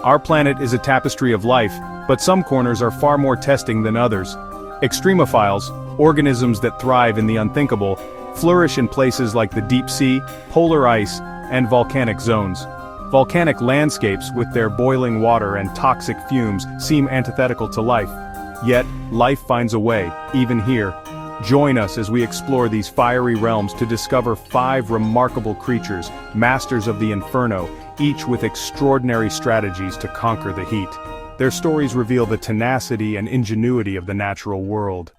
Our planet is a tapestry of life, but some corners are far more testing than others. Extremophiles, organisms that thrive in the unthinkable, flourish in places like the deep sea, polar ice, and volcanic zones. Volcanic landscapes with their boiling water and toxic fumes seem antithetical to life. Yet, life finds a way, even here. Join us as we explore these fiery realms to discover 5 remarkable creatures, masters of the inferno, each with extraordinary strategies to conquer the heat. Their stories reveal the tenacity and ingenuity of the natural world.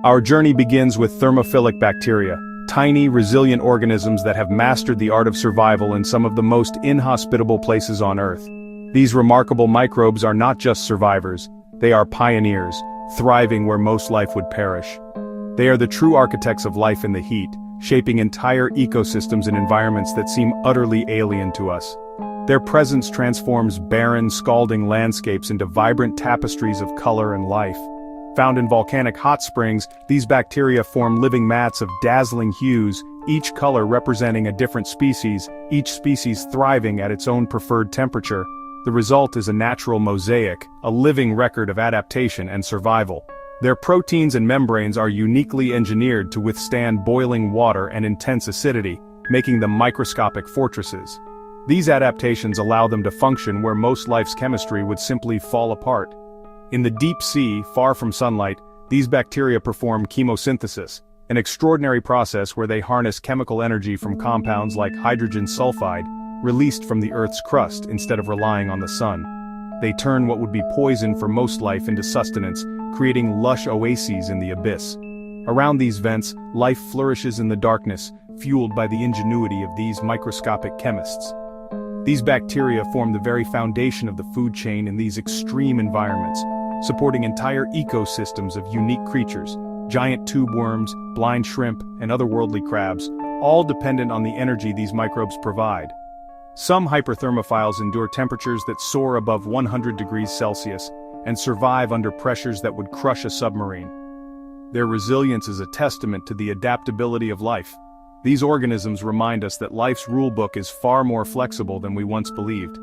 Our journey begins with thermophilic bacteria, tiny, resilient organisms that have mastered the art of survival in some of the most inhospitable places on Earth. These remarkable microbes are not just survivors, they are pioneers, thriving where most life would perish. They are the true architects of life in the heat, shaping entire ecosystems and environments that seem utterly alien to us. Their presence transforms barren, scalding landscapes into vibrant tapestries of color and life. Found in volcanic hot springs, these bacteria form living mats of dazzling hues, each color representing a different species, each species thriving at its own preferred temperature. The result is a natural mosaic, a living record of adaptation and survival. Their proteins and membranes are uniquely engineered to withstand boiling water and intense acidity, making them microscopic fortresses. These adaptations allow them to function where most life's chemistry would simply fall apart. In the deep sea, far from sunlight, these bacteria perform chemosynthesis, an extraordinary process where they harness chemical energy from compounds like hydrogen sulfide, released from the Earth's crust instead of relying on the sun. They turn what would be poison for most life into sustenance, creating lush oases in the abyss. Around these vents, life flourishes in the darkness, fueled by the ingenuity of these microscopic chemists. These bacteria form the very foundation of the food chain in these extreme environments, supporting entire ecosystems of unique creatures, giant tube worms, blind shrimp, and otherworldly crabs, all dependent on the energy these microbes provide. Some hyperthermophiles endure temperatures that soar above 100 degrees Celsius and survive under pressures that would crush a submarine. Their resilience is a testament to the adaptability of life. These organisms remind us that life's rulebook is far more flexible than we once believed.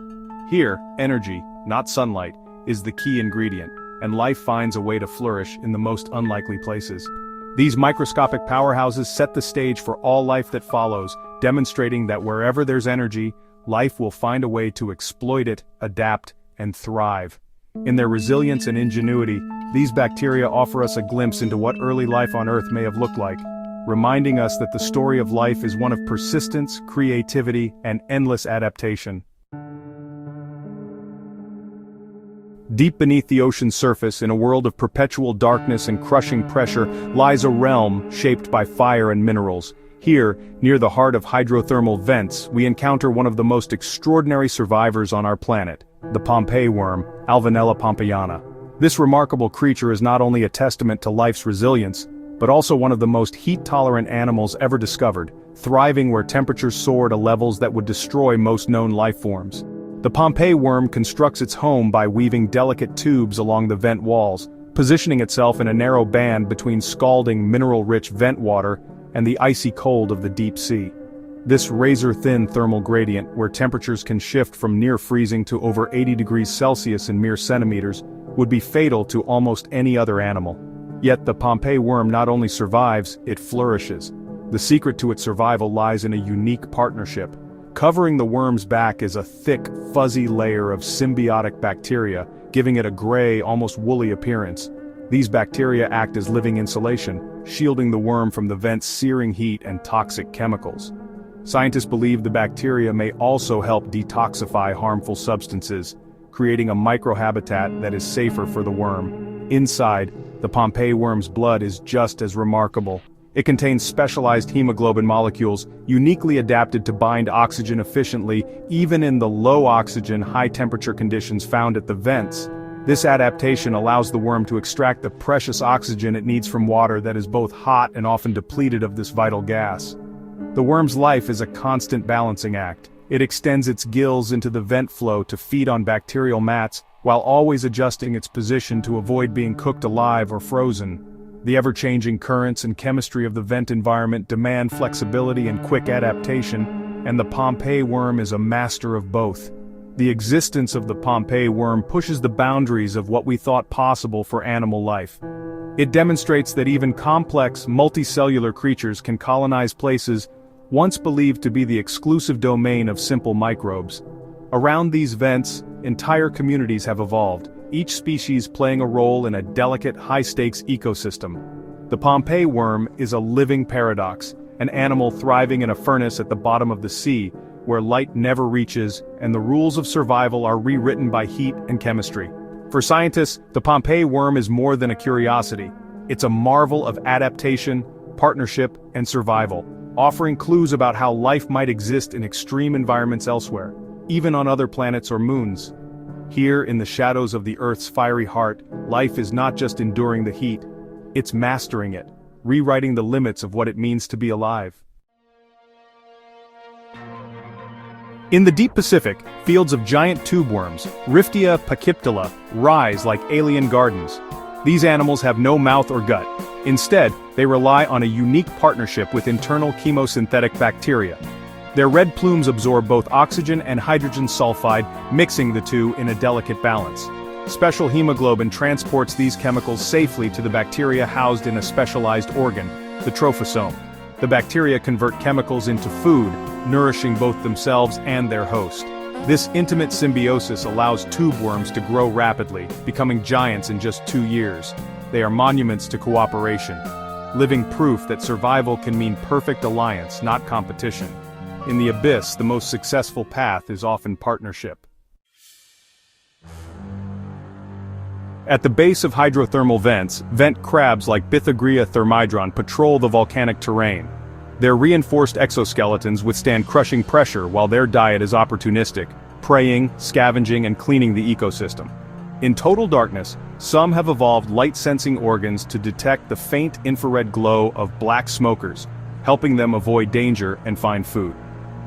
Here, energy, not sunlight, is the key ingredient, and life finds a way to flourish in the most unlikely places. These microscopic powerhouses set the stage for all life that follows, demonstrating that wherever there's energy, life will find a way to exploit it, adapt, and thrive. In their resilience and ingenuity, these bacteria offer us a glimpse into what early life on Earth may have looked like, reminding us that the story of life is one of persistence, creativity, and endless adaptation. Deep beneath the ocean's surface, in a world of perpetual darkness and crushing pressure, lies a realm shaped by fire and minerals. Here, near the heart of hydrothermal vents, we encounter one of the most extraordinary survivors on our planet, the Pompeii worm, Alvanella pompeiana. This remarkable creature is not only a testament to life's resilience, but also one of the most heat-tolerant animals ever discovered, thriving where temperatures soar to levels that would destroy most known life forms. The Pompeii worm constructs its home by weaving delicate tubes along the vent walls, positioning itself in a narrow band between scalding mineral-rich vent water and the icy cold of the deep sea. This razor-thin thermal gradient, where temperatures can shift from near freezing to over 80 degrees Celsius in mere centimeters, would be fatal to almost any other animal. Yet the Pompeii worm not only survives, it flourishes. The secret to its survival lies in a unique partnership. Covering the worm's back is a thick, fuzzy layer of symbiotic bacteria, giving it a gray, almost woolly appearance. These bacteria act as living insulation, shielding the worm from the vent's searing heat and toxic chemicals. Scientists believe the bacteria may also help detoxify harmful substances, creating a microhabitat that is safer for the worm. Inside, the Pompeii worm's blood is just as remarkable. It contains specialized hemoglobin molecules, uniquely adapted to bind oxygen efficiently, even in the low-oxygen, high-temperature conditions found at the vents. This adaptation allows the worm to extract the precious oxygen it needs from water that is both hot and often depleted of this vital gas. The worm's life is a constant balancing act. It extends its gills into the vent flow to feed on bacterial mats, while always adjusting its position to avoid being cooked alive or frozen. The ever-changing currents and chemistry of the vent environment demand flexibility and quick adaptation, and the Pompeii worm is a master of both. The existence of the Pompeii worm pushes the boundaries of what we thought possible for animal life. It demonstrates that even complex, multicellular creatures can colonize places once believed to be the exclusive domain of simple microbes. Around these vents, entire communities have evolved, each species playing a role in a delicate, high-stakes ecosystem. The Pompeii worm is a living paradox, an animal thriving in a furnace at the bottom of the sea, where light never reaches, and the rules of survival are rewritten by heat and chemistry. For scientists, the Pompeii worm is more than a curiosity. It's a marvel of adaptation, partnership, and survival, offering clues about how life might exist in extreme environments elsewhere, even on other planets or moons. Here, in the shadows of the Earth's fiery heart, life is not just enduring the heat, it's mastering it, rewriting the limits of what it means to be alive. In the deep Pacific, fields of giant tube worms, Riftia pachyptila, rise like alien gardens. These animals have no mouth or gut. Instead, they rely on a unique partnership with internal chemosynthetic bacteria. Their red plumes absorb both oxygen and hydrogen sulfide, mixing the two in a delicate balance. Special hemoglobin transports these chemicals safely to the bacteria housed in a specialized organ, the trophosome. The bacteria convert chemicals into food, nourishing both themselves and their host. This intimate symbiosis allows tube worms to grow rapidly, becoming giants in just 2 years. They are monuments to cooperation, living proof that survival can mean perfect alliance, not competition. In the abyss, the most successful path is often partnership. At the base of hydrothermal vents, vent crabs like Bythagria thermidron patrol the volcanic terrain. Their reinforced exoskeletons withstand crushing pressure while their diet is opportunistic, preying, scavenging, and cleaning the ecosystem. In total darkness, some have evolved light-sensing organs to detect the faint infrared glow of black smokers, helping them avoid danger and find food.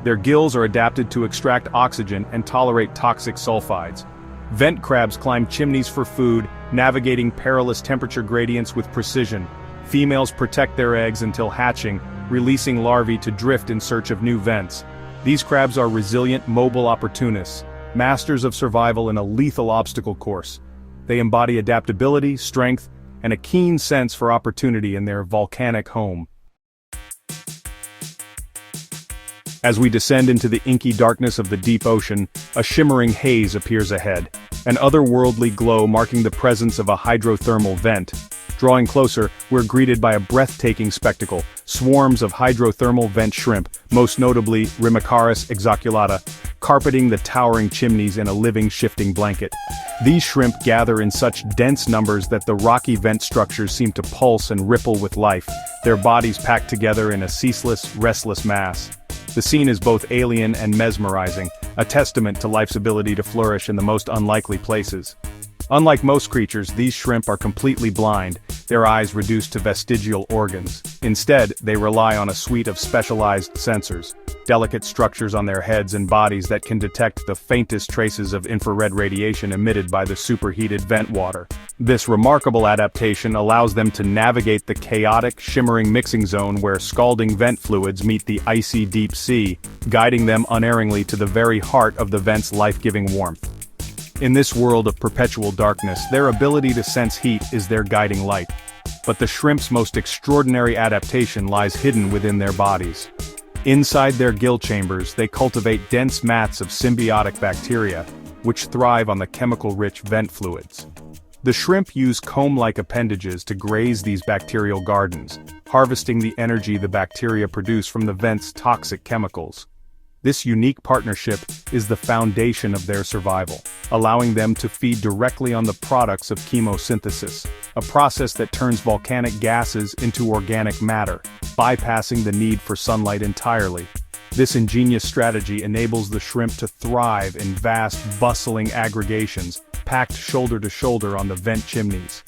Their gills are adapted to extract oxygen and tolerate toxic sulfides. Vent crabs climb chimneys for food, navigating perilous temperature gradients with precision. Females protect their eggs until hatching, releasing larvae to drift in search of new vents. These crabs are resilient, mobile opportunists, masters of survival in a lethal obstacle course. They embody adaptability, strength, and a keen sense for opportunity in their volcanic home. As we descend into the inky darkness of the deep ocean, a shimmering haze appears ahead, an otherworldly glow marking the presence of a hydrothermal vent. Drawing closer, we're greeted by a breathtaking spectacle, swarms of hydrothermal vent shrimp, most notably Rimicaris exoculata, carpeting the towering chimneys in a living, shifting blanket. These shrimp gather in such dense numbers that the rocky vent structures seem to pulse and ripple with life, their bodies packed together in a ceaseless, restless mass. The scene is both alien and mesmerizing, a testament to life's ability to flourish in the most unlikely places. Unlike most creatures, these shrimp are completely blind, their eyes reduced to vestigial organs. Instead, they rely on a suite of specialized sensors, delicate structures on their heads and bodies that can detect the faintest traces of infrared radiation emitted by the superheated vent water. This remarkable adaptation allows them to navigate the chaotic, shimmering mixing zone where scalding vent fluids meet the icy deep sea, guiding them unerringly to the very heart of the vent's life-giving warmth. In this world of perpetual darkness, their ability to sense heat is their guiding light. But the shrimp's most extraordinary adaptation lies hidden within their bodies. Inside their gill chambers, they cultivate dense mats of symbiotic bacteria, which thrive on the chemical-rich vent fluids. The shrimp use comb-like appendages to graze these bacterial gardens, harvesting the energy the bacteria produce from the vent's toxic chemicals. This unique partnership is the foundation of their survival, allowing them to feed directly on the products of chemosynthesis, a process that turns volcanic gases into organic matter, bypassing the need for sunlight entirely. This ingenious strategy enables the shrimp to thrive in vast, bustling aggregations, packed shoulder to shoulder on the vent chimneys.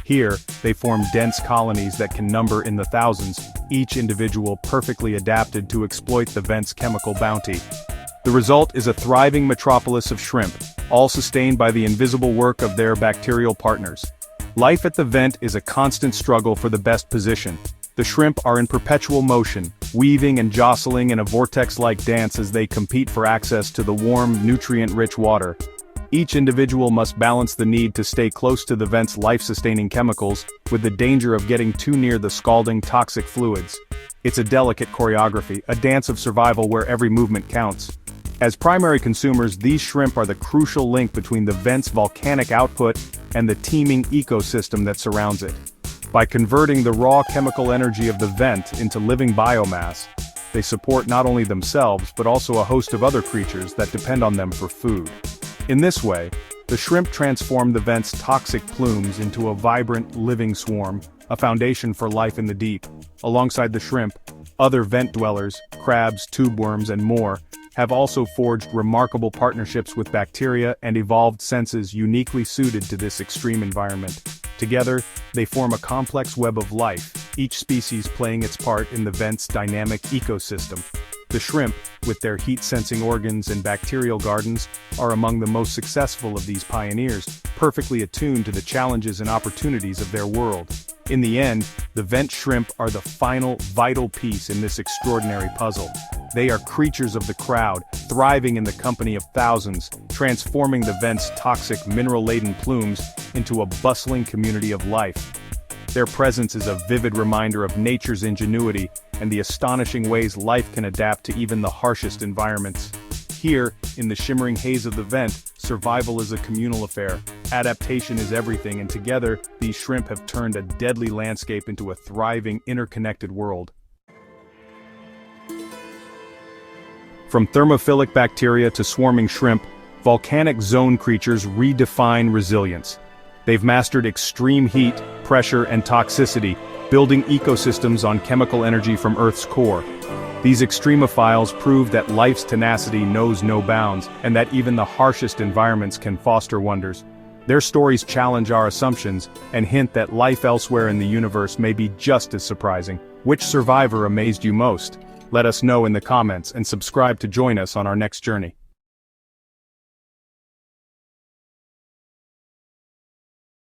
Here, they form dense colonies that can number in the thousands, each individual perfectly adapted to exploit the vent's chemical bounty. The result is a thriving metropolis of shrimp, all sustained by the invisible work of their bacterial partners. Life at the vent is a constant struggle for the best position. The shrimp are in perpetual motion, weaving and jostling in a vortex-like dance as they compete for access to the warm, nutrient-rich water. Each individual must balance the need to stay close to the vent's life-sustaining chemicals, with the danger of getting too near the scalding, toxic fluids. It's a delicate choreography, a dance of survival where every movement counts. As primary consumers, these shrimp are the crucial link between the vent's volcanic output and the teeming ecosystem that surrounds it. By converting the raw chemical energy of the vent into living biomass, they support not only themselves but also a host of other creatures that depend on them for food. In this way, the shrimp transform the vent's toxic plumes into a vibrant, living swarm, a foundation for life in the deep. Alongside the shrimp, other vent dwellers, crabs, tube worms, and more, have also forged remarkable partnerships with bacteria and evolved senses uniquely suited to this extreme environment. Together, they form a complex web of life, each species playing its part in the vent's dynamic ecosystem. The shrimp, with their heat-sensing organs and bacterial gardens, are among the most successful of these pioneers, perfectly attuned to the challenges and opportunities of their world. In the end, the vent shrimp are the final, vital piece in this extraordinary puzzle. They are creatures of the crowd, thriving in the company of thousands, transforming the vent's toxic, mineral-laden plumes into a bustling community of life. Their presence is a vivid reminder of nature's ingenuity and the astonishing ways life can adapt to even the harshest environments. Here, in the shimmering haze of the vent, survival is a communal affair. Adaptation is everything, and together, these shrimp have turned a deadly landscape into a thriving, interconnected world. From thermophilic bacteria to swarming shrimp, volcanic zone creatures redefine resilience. They've mastered extreme heat, pressure, and toxicity, building ecosystems on chemical energy from Earth's core. These extremophiles prove that life's tenacity knows no bounds, and that even the harshest environments can foster wonders. Their stories challenge our assumptions, and hint that life elsewhere in the universe may be just as surprising. Which survivor amazed you most? Let us know in the comments and subscribe to join us on our next journey.